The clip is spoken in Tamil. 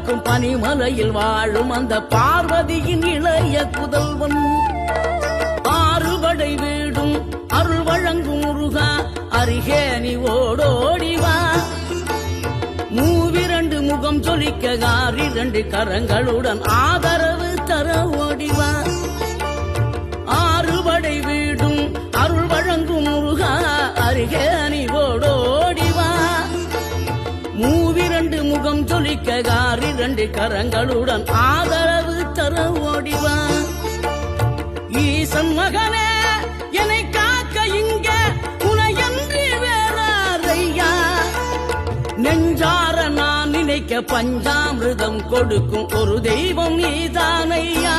காக்கும் பனிமலையில் வாழும் அந்த பார்வதியின் இளைய புதல்வன். ஆறுபடை வீடும் அருள் வழங்கும் முருகா அருகே நீ ஓடோடிவா. மூவிரண்டு முகம் சொலிக்க 2 கரங்களுடன் ஆதரவு தர ஓடிவா. ஆறுபடை வீடும் அருள் வழங்கும் முருகா அருகே நீ ஓடோடிவா. மூவிரண்டு முகம் சொலிக்க 2 கரங்களுடன் ஆதரவு தர ஓடிவா. ஈசன் மகனே என்னை காக்க இங்க உனையன்றி வேறாரையா. நெஞ்சார நான் நினைக்க பஞ்சாமிர்தம் கொடுக்கும் ஒரு தெய்வம் நீதானையா.